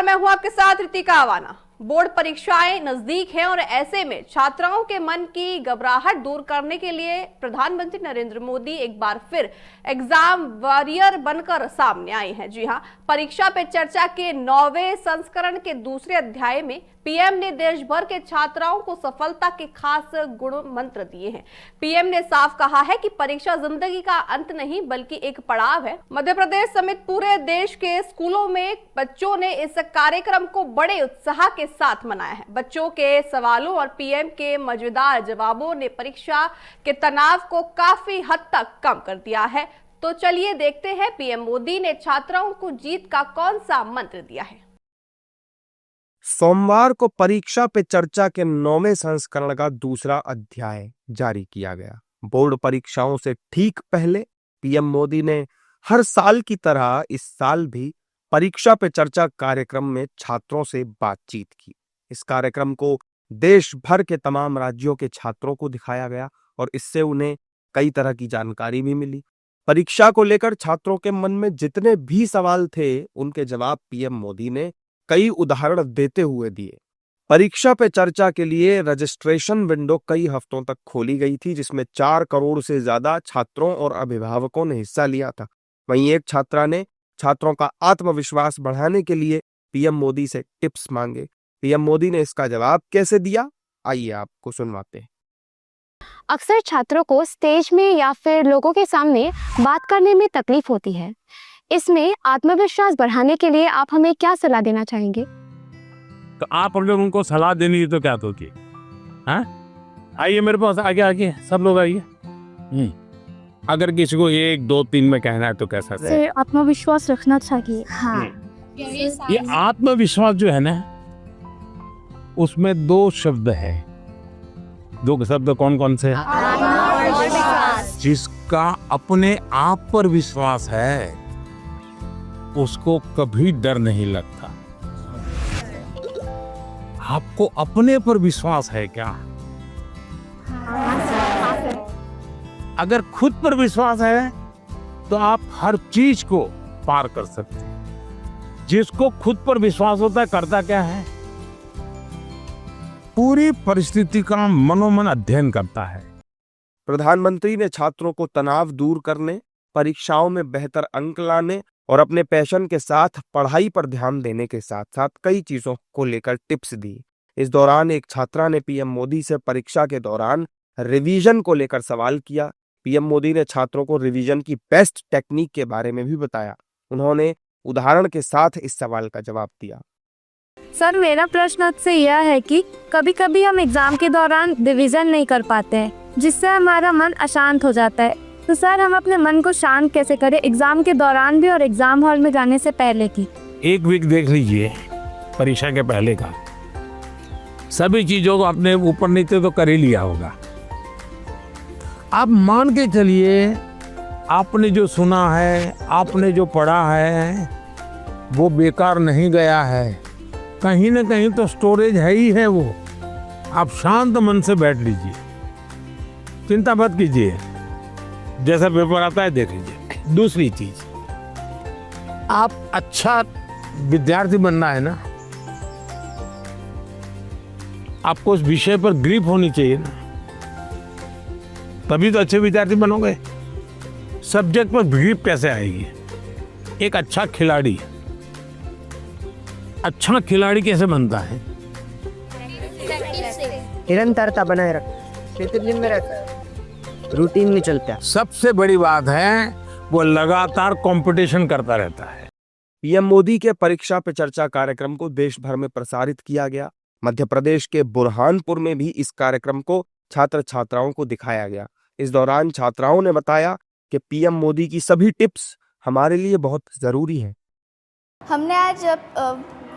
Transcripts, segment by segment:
मैं हूं आपके साथ रितिका आवाना। बोर्ड परीक्षाएं नजदीक हैं और ऐसे में छात्राओं के मन की घबराहट दूर करने के लिए प्रधानमंत्री नरेंद्र मोदी एक बार फिर एग्जाम वॉरियर बनकर सामने आए हैं। जी हां, परीक्षा पे चर्चा के 9वें संस्करण के दूसरे अध्याय में पीएम ने देश भर के छात्राओं को सफलता के खास गुण मंत्र दिए हैं। पीएम ने साफ कहा है कि परीक्षा जिंदगी का अंत नहीं बल्कि एक पड़ाव है। मध्य प्रदेश समेत पूरे देश के स्कूलों में बच्चों ने इस कार्यक्रम को बड़े उत्साह के साथ मनाया है। बच्चों के सवालों और पीएम के मजेदार जवाबों ने परीक्षा के तनाव को काफी हद तक कम कर दिया है। तो चलिए देखते हैं पीएम मोदी ने छात्राओं को जीत का कौन सा मंत्र दिया है। सोमवार को परीक्षा पे चर्चा के 9वें संस्करण का दूसरा अध्याय जारी किया गया। बोर्ड परीक्षाओं से ठीक पहले पीएम मोदी ने हर साल की तरह इस साल भी परीक्षा पे चर्चा कार्यक्रम में छात्रों से बातचीत की। इस कार्यक्रम को देश भर के तमाम राज्यों के छात्रों को दिखाया गया और इससे उन्हें कई तरह की जानकारी भी मिली। परीक्षा को लेकर छात्रों के मन में जितने भी सवाल थे, उनके जवाब पीएम मोदी ने कई उदाहरण देते हुए दिए। परीक्षा पे चर्चा के लिए रजिस्ट्रेशन विंडो कई हफ्तों तक खोली गई थी, जिसमें 4 करोड़ से ज्यादा छात्रों और अभिभावकों ने हिस्सा लिया था। वहीं एक छात्रा ने छात्रों का आत्मविश्वास बढ़ाने के लिए पीएम मोदी से टिप्स मांगे। पीएम मोदी ने इसका जवाब कैसे दिया, आइए आपको सुनवाते हैं। अक्सर छात्रों को स्टेज में या फिर लोगों के सामने बात करने में तकलीफ होती है। इसमें आत्मविश्वास बढ़ाने के लिए आप हमें क्या सलाह देना चाहेंगे? तो आप अगर उनको सलाह देनी है तो क्या दोगे? हाँ, आइए मेरे पास, आगे आगे सब लोग आइए। अगर किसी को 1, 2, 3 में कहना है तो कैसा है? आत्मविश्वास रखना चाहिए। हाँ, ये आत्मविश्वास जो है ना, उसमें 2 शब्द है। 2 शब्द कौन कौन से? जिसका अपने आप पर विश्वास है उसको कभी डर नहीं लगता। आपको अपने पर विश्वास है क्या? अगर खुद पर विश्वास है तो आप हर चीज को पार कर सकते हैं। जिसको खुद पर विश्वास होता है करता क्या है? पूरी परिस्थिति का मनोमन अध्ययन करता है। प्रधानमंत्री ने छात्रों को तनाव दूर करने, परीक्षाओं में बेहतर अंक लाने और अपने पैशन के साथ पढ़ाई पर ध्यान देने के साथ साथ कई चीजों को लेकर टिप्स दी। इस दौरान एक छात्रा ने पीएम मोदी से परीक्षा के दौरान रिवीजन को लेकर सवाल किया। पीएम मोदी ने छात्रों को रिवीजन की बेस्ट टेक्निक के बारे में भी बताया। उन्होंने उदाहरण के साथ इस सवाल का जवाब दिया। सर, मेरा प्रश्न आपसे यह है कि कभी-कभी हम एग्जाम के दौरान रिवीजन नहीं कर पाते हैं, जिससे हमारा मन अशांत हो जाता है। तो सर, हम अपने मन को शांत कैसे करें एग्जाम के दौरान भी और एग्जाम हॉल में जाने से पहले की? 1 वीक देख लीजिए परीक्षा के पहले का, सभी चीजों को अपने ऊपर नीचे तो कर ही लिया होगा। आप मान के चलिए आपने जो सुना है, आपने जो पढ़ा है, वो बेकार नहीं गया है। कहीं ना कहीं तो स्टोरेज है ही है वो। आप शांत मन से बैठ लीजिए, चिंता मत कीजिए, जैसा पेपर आता है देख लीजिए। दूसरी चीज, आप अच्छा विद्यार्थी बनना है ना, आपको उस विषय पर ग्रिप होनी चाहिए ना, तभी तो अच्छे विद्यार्थी बनोगे। सब्जेक्ट पर ग्रिप कैसे आएगी? एक अच्छा खिलाड़ी कैसे बनता है? निरंतरता बनाए रख, डिसिप्लिन में रहता है, रूटीन में चलता है। सबसे बड़ी बात है वो लगातार कंपटीशन करता रहता है। पीएम मोदी के परीक्षा पे चर्चा कार्यक्रम को देश भर में प्रसारित किया गया। मध्य प्रदेश के बुरहानपुर में भी इस कार्यक्रम को छात्र छात्राओं को दिखाया गया। इस दौरान छात्राओं ने बताया कि पीएम मोदी की सभी टिप्स हमारे लिए बहुत जरूरी हैं। हमने आज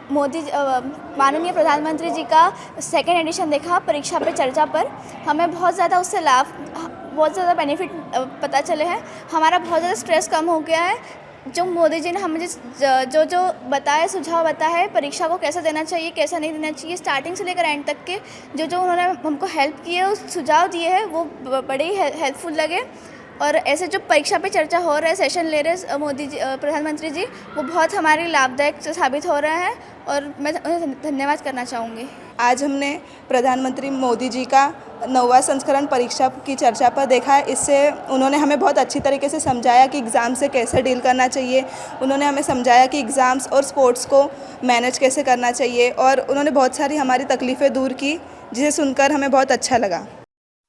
माननीय प्रधानमंत्री जी का 2nd एडिशन देखा परीक्षा पे चर्चा पर। हमें बहुत ज़्यादा उससे लाभ, बहुत ज़्यादा बेनिफिट पता चले हैं। हमारा बहुत ज़्यादा स्ट्रेस कम हो गया है। जो मोदी जी ने हमें जो बताया, सुझाव बताया है परीक्षा को कैसे देना चाहिए, कैसा नहीं देना चाहिए, स्टार्टिंग से लेकर एंड तक के जो उन्होंने हमको हेल्प की है, उस सुझाव दिए हैं, वो बड़े ही हेल्पफुल लगे। और ऐसे जो परीक्षा पे चर्चा हो रहा है, सेशन ले रहे मोदी जी, प्रधानमंत्री जी, वो बहुत हमारे लाभदायक साबित हो रहे हैं। और मैं उन्हें धन्यवाद करना चाहूँगी। आज हमने प्रधानमंत्री मोदी जी का 9वां संस्करण परीक्षा की चर्चा पर देखा है। इससे उन्होंने हमें बहुत अच्छी तरीके से समझाया कि एग्ज़ाम से कैसे डील करना चाहिए। उन्होंने हमें समझाया कि एग्ज़ाम्स और स्पोर्ट्स को मैनेज कैसे करना चाहिए, और उन्होंने बहुत सारी हमारी तकलीफ़ें दूर की, जिसे सुनकर हमें बहुत अच्छा लगा।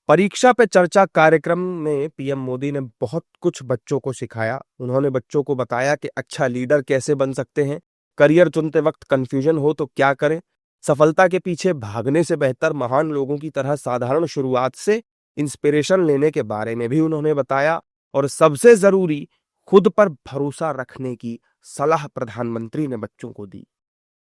परीक्षा पे चर्चा कार्यक्रम में पीएम मोदी ने बहुत कुछ बच्चों को सिखाया। उन्होंने बच्चों को बताया कि अच्छा लीडर कैसे बन सकते हैं, करियर चुनते वक्त कंफ्यूजन हो तो क्या करें, सफलता के पीछे भागने से बेहतर महान लोगों की तरह साधारण शुरुआत से इंस्पिरेशन लेने के बारे में भी उन्होंने बताया, और सबसे जरूरी खुद पर भरोसा रखने की सलाह प्रधानमंत्री ने बच्चों को दी।